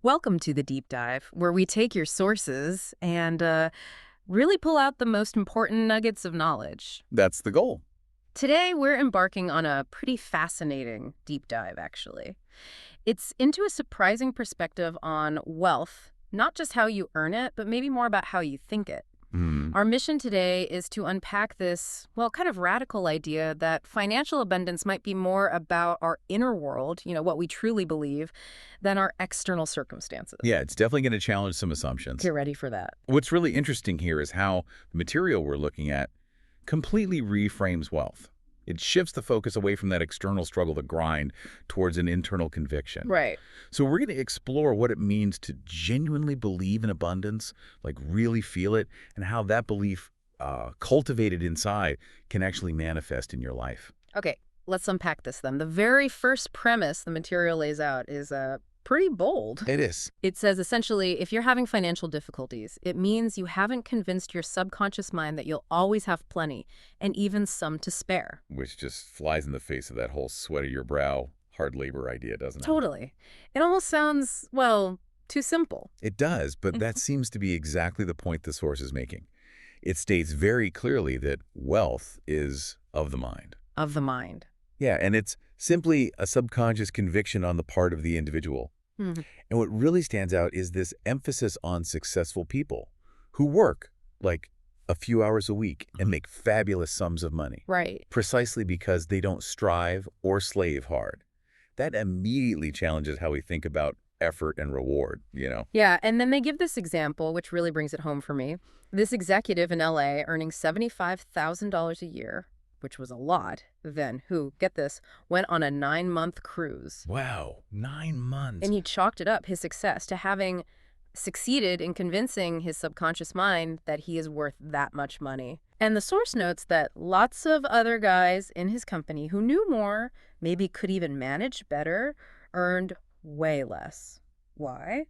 Welcome to the deep dive, where we take your sources and really pull out the most important nuggets of knowledge. That's the goal. Today, we're embarking on a pretty fascinating deep dive, actually. It's into a surprising perspective on wealth, not just how you earn it, but maybe more about how you think it. Hmm. Our mission today is to unpack this, well, kind of radical idea that financial abundance might be more about our inner world, what we truly believe, than our external circumstances. Yeah, it's definitely going to challenge some assumptions. Get ready for that. What's really interesting here is how the material we're looking at completely reframes wealth. It shifts the focus away from that external struggle to grind towards an internal conviction. Right. So we're going to explore what it means to genuinely believe in abundance, like really feel it, and how that belief, cultivated inside, can actually manifest in your life. Okay, let's unpack this then. The very first premise the material lays out is pretty bold. It is. It says essentially, if you're having financial difficulties, it means you haven't convinced your subconscious mind that you'll always have plenty, and even some to spare. Which just flies in the face of that whole sweat of your brow, hard labor idea, doesn't it? Totally. It almost sounds, well, too simple. It does, but that seems to be exactly the point the source is making. It states very clearly that wealth is of the mind. Of the mind. Yeah, and it's simply a subconscious conviction on the part of the individual. Mhm. And what really stands out is this emphasis on successful people who work like a few hours a week and make fabulous sums of money, Right. precisely because they don't strive or slave hard. That immediately challenges how we think about effort and reward. Yeah, and then they give this example, which really brings it home for me. This executive in LA earning $75,000 a year, which was a lot, then who, get this, went on a 9-month cruise. Wow, 9 months. And he chalked it up, his success, to having succeeded in convincing his subconscious mind that he is worth that much money. And the source notes that lots of other guys in his company who knew more, maybe could even manage better, earned way less. Why?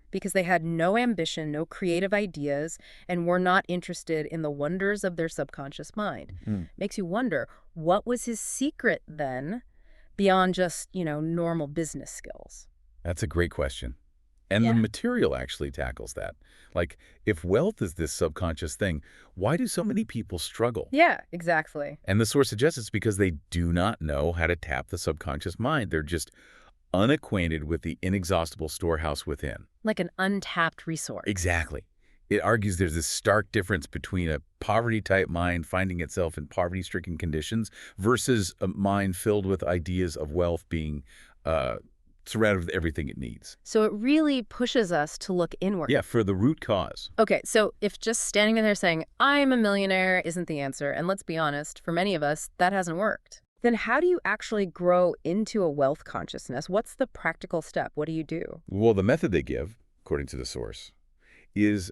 Because they had no ambition, no creative ideas, and were not interested in the wonders of their subconscious mind. Makes you wonder, what was his secret then, beyond just, normal business skills? That's a great question. And the Yeah. material actually tackles that. Like, if wealth is this subconscious thing, why do so many people struggle? Yeah, exactly. And the source suggests it's because they do not know how to tap the subconscious mind. They're just unacquainted with the inexhaustible storehouse within. Like an untapped resource. Exactly. It argues there's this stark difference between a poverty-type mind finding itself in poverty-stricken conditions versus a mind filled with ideas of wealth being surrounded with everything it needs. So it really pushes us to look inward. Yeah, for the root cause. Okay, so if just standing there saying, I'm a millionaire isn't the answer, and let's be honest, for many of us, that hasn't worked, then how do you actually grow into a wealth consciousness? What's the practical step? What do you do? Well, the method they give, according to the source, is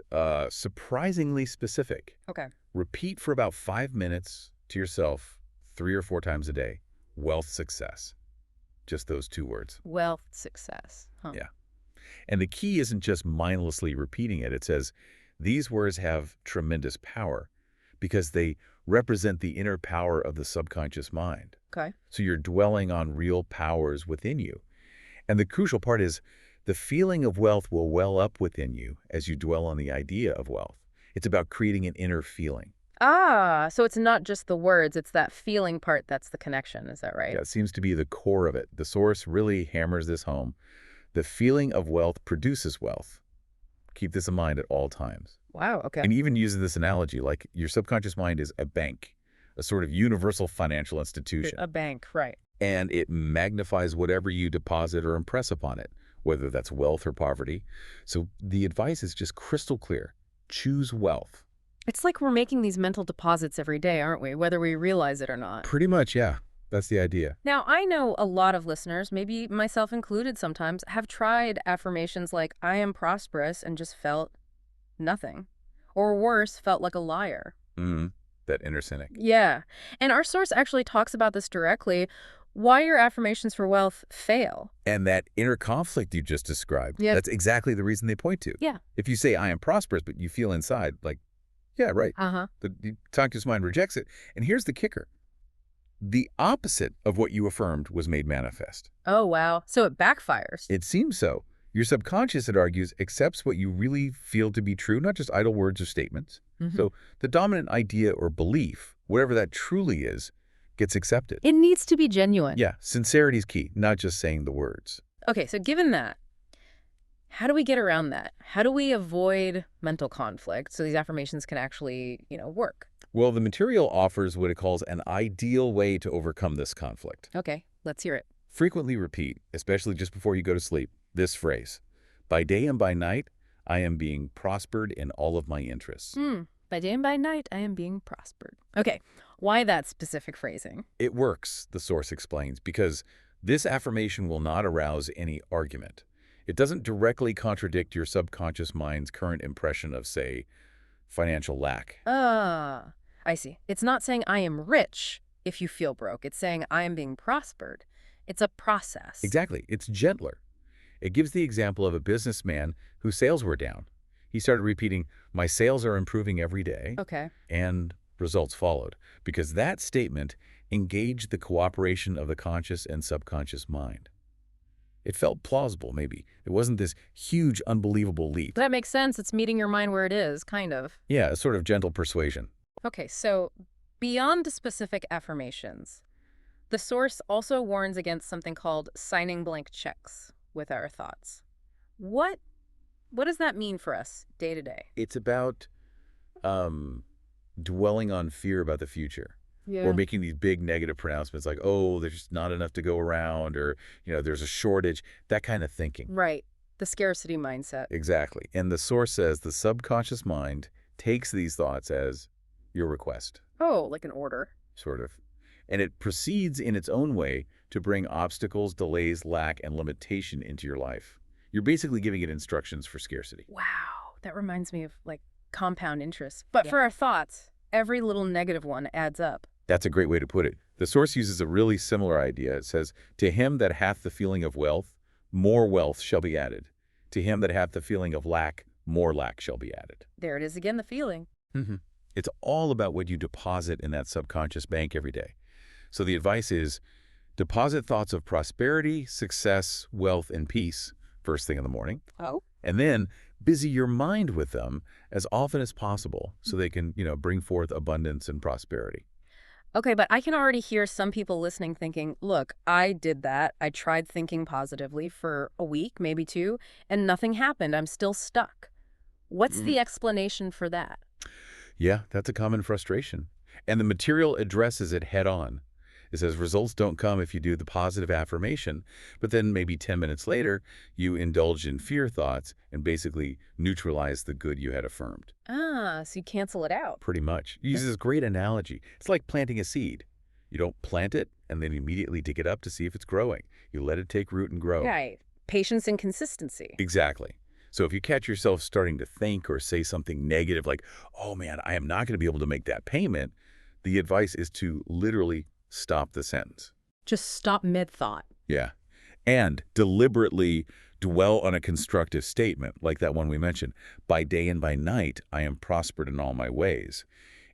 surprisingly specific. Okay. Repeat for about 5 minutes to yourself 3 or 4 times a day. Wealth success. Just those 2 words. Wealth success. Huh. Yeah. And the key isn't just mindlessly repeating it. It says these words have tremendous power because they represent the inner power of the subconscious mind. Okay. So you're dwelling on real powers within you. And the crucial part is the feeling of wealth will well up within you as you dwell on the idea of wealth. It's about creating an inner feeling. Ah, so it's not just the words, it's that feeling part that's the connection. Is that right? Yeah, it seems to be the core of it. The source really hammers this home. The feeling of wealth produces wealth. Keep this in mind at all times. Wow, okay. And even using this analogy, like your subconscious mind is a bank, a sort of universal financial institution. A bank, right. And it magnifies whatever you deposit or impress upon it, whether that's wealth or poverty. So the advice is just crystal clear. Choose wealth. It's like we're making these mental deposits every day, aren't we? Whether we realize it or not. Pretty much, yeah. That's the idea. Now, I know a lot of listeners, maybe myself included sometimes, have tried affirmations like, I am prosperous, and just felt nothing. Or worse, felt like a liar. That inner cynic. Yeah. And our source actually talks about this directly, why your affirmations for wealth fail. And that inner conflict you just described, Yep. that's exactly the reason they point to. Yeah. If you say, I am prosperous, but you feel inside, like, yeah, right. Uh-huh. The subconscious mind rejects it. And here's the kicker. The opposite of what you affirmed was made manifest. Oh, wow. So it backfires. It seems so. Your subconscious, it argues, accepts what you really feel to be true, not just idle words or statements. Hmm. So the dominant idea or belief, whatever that truly is, gets accepted. It needs to be genuine. Yeah, sincerity is key, not just saying the words. Okay, so given that, how do we get around that? How do we avoid mental conflict so these affirmations can actually, work? Well, the material offers what it calls an ideal way to overcome this conflict. Okay, let's hear it. Frequently repeat, especially just before you go to sleep, this phrase: by day and by night, I am being prospered in all of my interests. By day and by night, I am being prospered. Okay, why that specific phrasing? It works, the source explains, because this affirmation will not arouse any argument. It doesn't directly contradict your subconscious mind's current impression of, say, financial lack. Ah, I see. It's not saying I am rich if you feel broke. It's saying I am being prospered. It's a process. Exactly. It's gentler. It gives the example of a businessman whose sales were down. He started repeating, my sales are improving every day, Okay. and results followed, because that statement engaged the cooperation of the conscious and subconscious mind. It felt plausible, maybe. It wasn't this huge, unbelievable leap. That makes sense. It's meeting your mind where it is, kind of. Yeah, a sort of gentle persuasion. Okay, so beyond the specific affirmations, the source also warns against something called signing blank checks with our thoughts. What does that mean for us day to day? It's about dwelling on fear about the future. Yeah. Or making these big negative pronouncements like, oh, there's just not enough to go around, or, there's a shortage, that kind of thinking. Right. The scarcity mindset. Exactly. And the source says the subconscious mind takes these thoughts as your request, Oh, like an order. sort of. And it proceeds in its own way to bring obstacles, delays, lack, and limitation into your life. You're basically giving it instructions for scarcity. Wow. That reminds me of like compound interest. But for our thoughts, every little negative one adds up. That's a great way to put it. The source uses a really similar idea. It says, to him that hath the feeling of wealth, more wealth shall be added. To him that hath the feeling of lack, more lack shall be added. There it is again, the feeling. It's all about what you deposit in that subconscious bank every day. So the advice is, deposit thoughts of prosperity, success, wealth, and peace first thing in the morning. Oh. And then busy your mind with them as often as possible so they can, bring forth abundance and prosperity. Okay, but I can already hear some people listening thinking, look, I did that. I tried thinking positively for a week, maybe two, and nothing happened. I'm still stuck. What's the explanation for that? Yeah, that's a common frustration. And the material addresses it head on. It says results don't come if you do the positive affirmation, but then maybe 10 minutes later, you indulge in fear thoughts and basically neutralize the good you had affirmed. Ah, so you cancel it out. Pretty much. He uses this great analogy. It's like planting a seed. You don't plant it and then immediately dig it up to see if it's growing. You let it take root and grow. Right. Patience and consistency. Exactly. So if you catch yourself starting to think or say something negative like, oh man, I am not going to be able to make that payment, the advice is to literally stop the sentence. Just stop mid-thought. Yeah. And deliberately dwell on a constructive statement, like that one we mentioned. By day and by night, I am prospered in all my ways.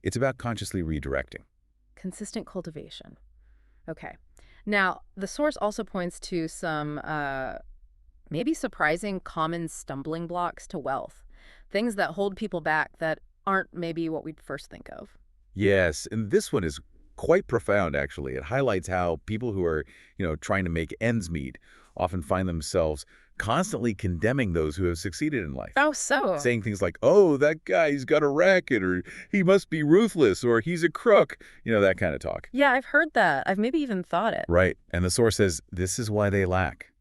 It's about consciously redirecting. Consistent cultivation. Okay. Now, the source also points to some maybe surprising common stumbling blocks to wealth. Things that hold people back that aren't maybe what we'd first think of. Yes, and this one is quite profound, actually. It highlights how people who are, trying to make ends meet often find themselves constantly condemning those who have succeeded in life. Oh, so? Saying things like, oh, that guy, he's got a racket, or he must be ruthless, or he's a crook, that kind of talk. Yeah, I've heard that. I've maybe even thought it. Right. And the source says this is why they lack,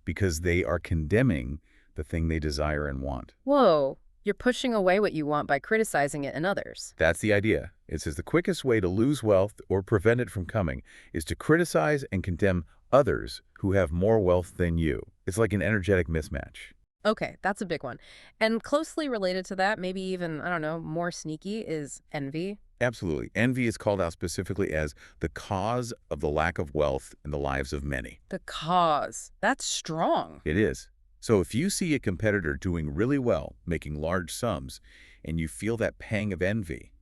because they are condemning the thing they desire and want. Whoa. You're pushing away what you want by criticizing it in others. That's the idea. It says the quickest way to lose wealth or prevent it from coming is to criticize and condemn others who have more wealth than you. It's like an energetic mismatch. Okay, that's a big one. And closely related to that, maybe even, I don't know, more sneaky, is envy. Absolutely. Envy is called out specifically as the cause of the lack of wealth in the lives of many. The cause. That's strong. It is. So if you see a competitor doing really well, making large sums, and you feel that pang of envy,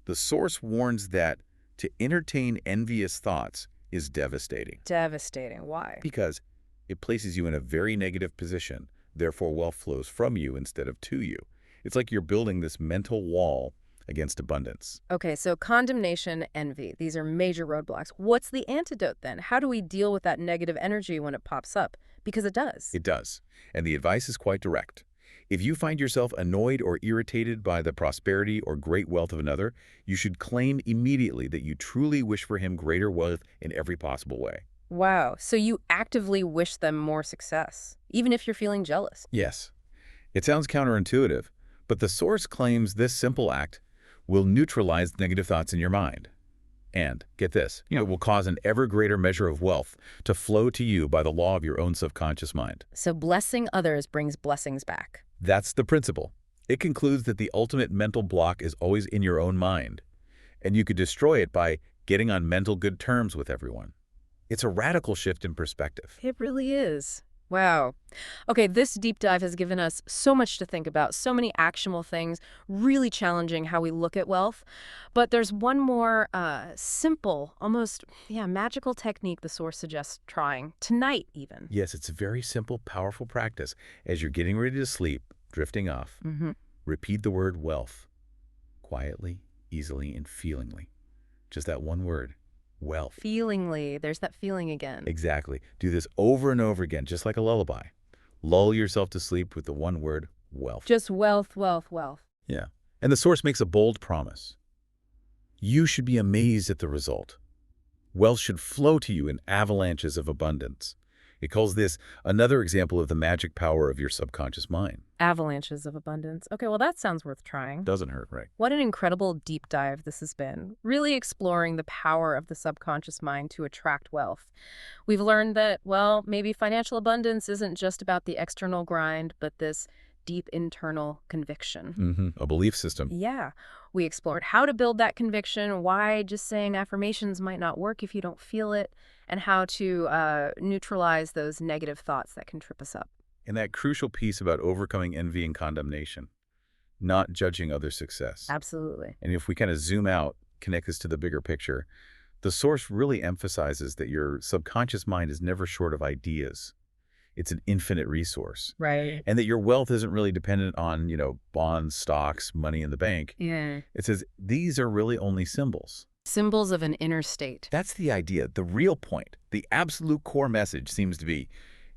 the source warns that to entertain envious thoughts is devastating. Devastating. Why? Because it places you in a very negative position, Therefore, wealth flows from you instead of to you. It's like you're building this mental wall against abundance. Okay, so condemnation, envy, these are major roadblocks. What's the antidote then? How do we deal with that negative energy when it pops up? Because it does. It does. And the advice is quite direct. If you find yourself annoyed or irritated by the prosperity or great wealth of another, you should claim immediately that you truly wish for him greater wealth in every possible way. Wow, so you actively wish them more success, even if you're feeling jealous. Yes, it sounds counterintuitive, but the source claims this simple act will neutralize negative thoughts in your mind. And, get this, it will cause an ever greater measure of wealth to flow to you by the law of your own subconscious mind. So blessing others brings blessings back. That's the principle. It concludes that the ultimate mental block is always in your own mind, and you could destroy it by getting on mental good terms with everyone. It's a radical shift in perspective. It really is. Wow. Okay, this deep dive has given us so much to think about, so many actionable things, really challenging how we look at wealth. But there's one more simple, almost, magical technique the source suggests trying, tonight even. Yes, it's a very simple, powerful practice. As you're getting ready to sleep, drifting off, repeat the word wealth, quietly, easily, and feelingly. Just that one word. Wealth. Feelingly. There's that feeling again. Exactly. Do this over and over again, just like a lullaby. Lull yourself to sleep with the one word, wealth. Just wealth, wealth, wealth. Yeah. And the source makes a bold promise. You should be amazed at the result. Wealth should flow to you in avalanches of abundance. It calls this another example of the magic power of your subconscious mind. Avalanches of abundance. Okay, well, that sounds worth trying. Doesn't hurt, right? What an incredible deep dive this has been, really exploring the power of the subconscious mind to attract wealth. We've learned that, well, maybe financial abundance isn't just about the external grind, but this deep internal conviction. A belief system. Yeah. We explored how to build that conviction, why just saying affirmations might not work if you don't feel it, and how to neutralize those negative thoughts that can trip us up. And that crucial piece about overcoming envy and condemnation, not judging others' success. Absolutely. And if we kind of zoom out, connect this to the bigger picture, the source really emphasizes that your subconscious mind is never short of ideas. It's an infinite resource. Right. And that your wealth isn't really dependent on, bonds, stocks, money in the bank. Yeah. It says these are really only symbols. Symbols of an inner state. That's the idea. The real point, the absolute core message seems to be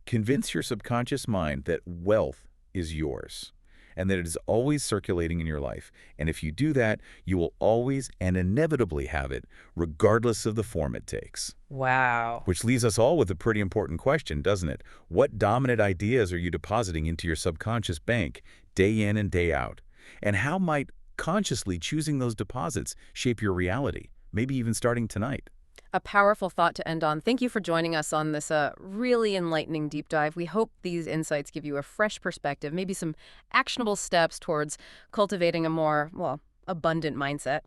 convince your subconscious mind that wealth is yours and that it is always circulating in your life. And if you do that, you will always and inevitably have it, regardless of the form it takes. Wow. Which leaves us all with a pretty important question, doesn't it? What dominant ideas are you depositing into your subconscious bank day in and day out? And how might consciously choosing those deposits shape your reality, maybe even starting tonight? A powerful thought to end on. Thank you for joining us on this really enlightening deep dive. We hope these insights give you a fresh perspective, maybe some actionable steps towards cultivating a more, abundant mindset.